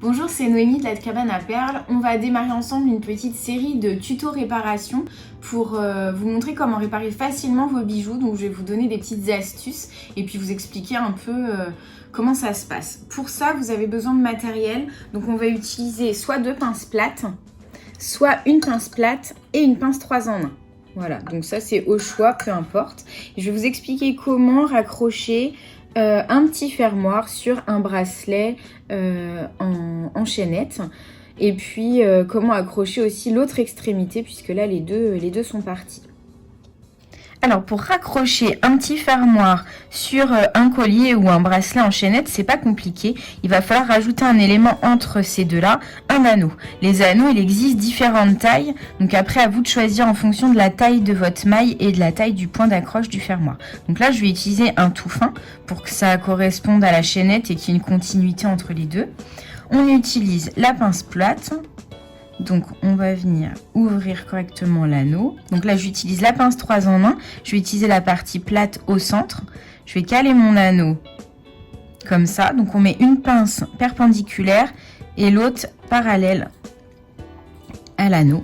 Bonjour, c'est Noémie de la cabane à perles. On va démarrer ensemble une petite série de tutos réparation pour vous montrer comment réparer facilement vos bijoux. Donc je vais vous donner des petites astuces et puis vous expliquer un peu comment ça se passe. Pour ça, vous avez besoin de matériel. Donc on va utiliser soit 2 pinces plates, soit une pince plate et une pince 3 en 1. Voilà, donc ça c'est au choix, peu importe. Et je vais vous expliquer comment raccrocher un petit fermoir sur un bracelet en chaînette. Et puis comment accrocher aussi l'autre extrémité, puisque là les deux sont partis. Alors pour raccrocher un petit fermoir sur un collier ou un bracelet en chaînette, c'est pas compliqué. Il va falloir rajouter un élément entre ces deux-là, un anneau. Les anneaux, il existe différentes tailles. Donc après, à vous de choisir en fonction de la taille de votre maille et de la taille du point d'accroche du fermoir. Donc là, je vais utiliser un tout fin pour que ça corresponde à la chaînette et qu'il y ait une continuité entre les deux. On utilise la pince plate. Donc on va venir ouvrir correctement l'anneau. Donc là j'utilise la pince 3 en 1. Je vais utiliser la partie plate au centre. Je vais caler mon anneau comme ça. Donc on met une pince perpendiculaire et l'autre parallèle à l'anneau.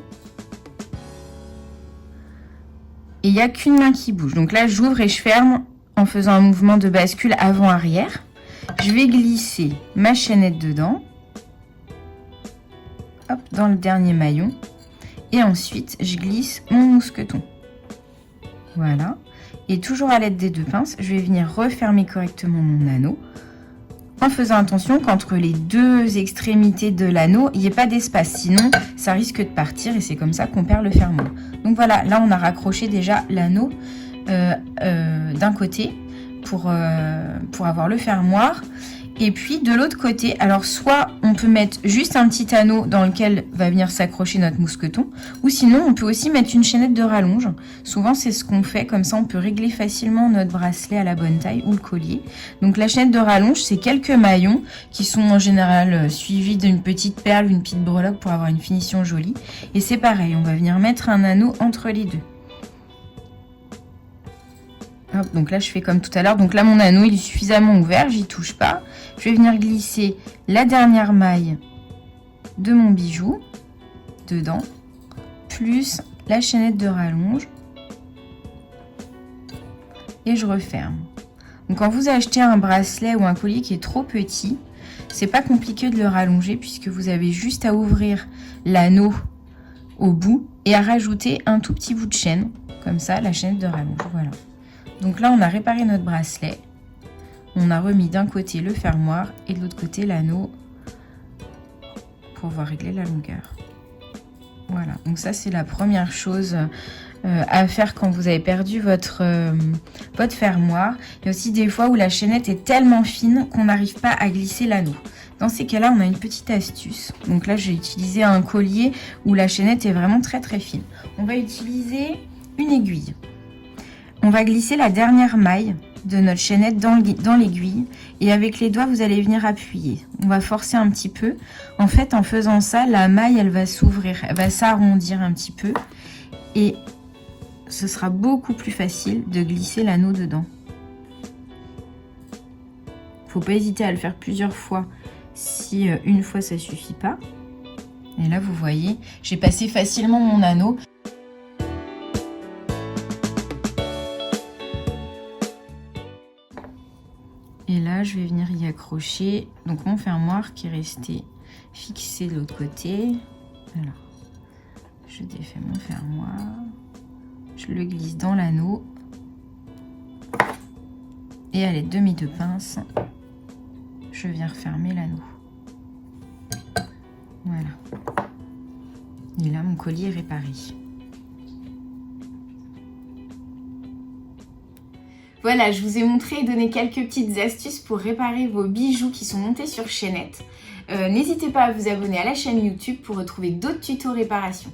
Et il n'y a qu'une main qui bouge. Donc là j'ouvre et je ferme en faisant un mouvement de bascule avant-arrière. Je vais glisser ma chaînette dedans. Hop, dans le dernier maillon, et ensuite je glisse mon mousqueton. Voilà, et toujours à l'aide des 2 pinces, je vais venir refermer correctement mon anneau en faisant attention qu'entre les 2 extrémités de l'anneau il n'y ait pas d'espace, sinon ça risque de partir et c'est comme ça qu'on perd le fermoir. Donc voilà, là on a raccroché déjà l'anneau d'un côté pour avoir le fermoir. Et puis de l'autre côté, alors soit on peut mettre juste un petit anneau dans lequel va venir s'accrocher notre mousqueton, ou sinon on peut aussi mettre une chaînette de rallonge. Souvent c'est ce qu'on fait, comme ça on peut régler facilement notre bracelet à la bonne taille ou le collier. Donc la chaînette de rallonge, c'est quelques maillons qui sont en général suivis d'une petite perle, une petite breloque pour avoir une finition jolie. Et c'est pareil, on va venir mettre un anneau entre les deux. Hop, donc là je fais comme tout à l'heure, donc là mon anneau il est suffisamment ouvert, j'y touche pas. Je vais venir glisser la dernière maille de mon bijou dedans, plus la chaînette de rallonge, et je referme. Donc quand vous achetez un bracelet ou un collier qui est trop petit, c'est pas compliqué de le rallonger puisque vous avez juste à ouvrir l'anneau au bout et à rajouter un tout petit bout de chaîne, comme ça la chaînette de rallonge, voilà. Donc là, on a réparé notre bracelet. On a remis d'un côté le fermoir et de l'autre côté l'anneau pour pouvoir régler la longueur. Voilà, donc ça c'est la première chose à faire quand vous avez perdu votre fermoir. Il y a aussi des fois où la chaînette est tellement fine qu'on n'arrive pas à glisser l'anneau. Dans ces cas-là, on a une petite astuce. Donc là, j'ai utilisé un collier où la chaînette est vraiment très très fine. On va utiliser une aiguille. On va glisser la dernière maille de notre chaînette dans l'aiguille et avec les doigts vous allez venir appuyer. On va forcer un petit peu. En fait, en faisant ça, la maille elle va s'ouvrir, elle va s'arrondir un petit peu et ce sera beaucoup plus facile de glisser l'anneau dedans. Faut pas hésiter à le faire plusieurs fois si une fois ça suffit pas. Et là vous voyez, j'ai passé facilement mon anneau. Et là, je vais venir y accrocher donc mon fermoir qui est resté fixé de l'autre côté. Alors, je défais mon fermoir, je le glisse dans l'anneau et à l'aide de mes 2 pinces, je viens refermer l'anneau. Voilà. Et là, mon collier est réparé. Voilà, je vous ai montré et donné quelques petites astuces pour réparer vos bijoux qui sont montés sur chaînette. N'hésitez pas à vous abonner à la chaîne YouTube pour retrouver d'autres tutos réparation.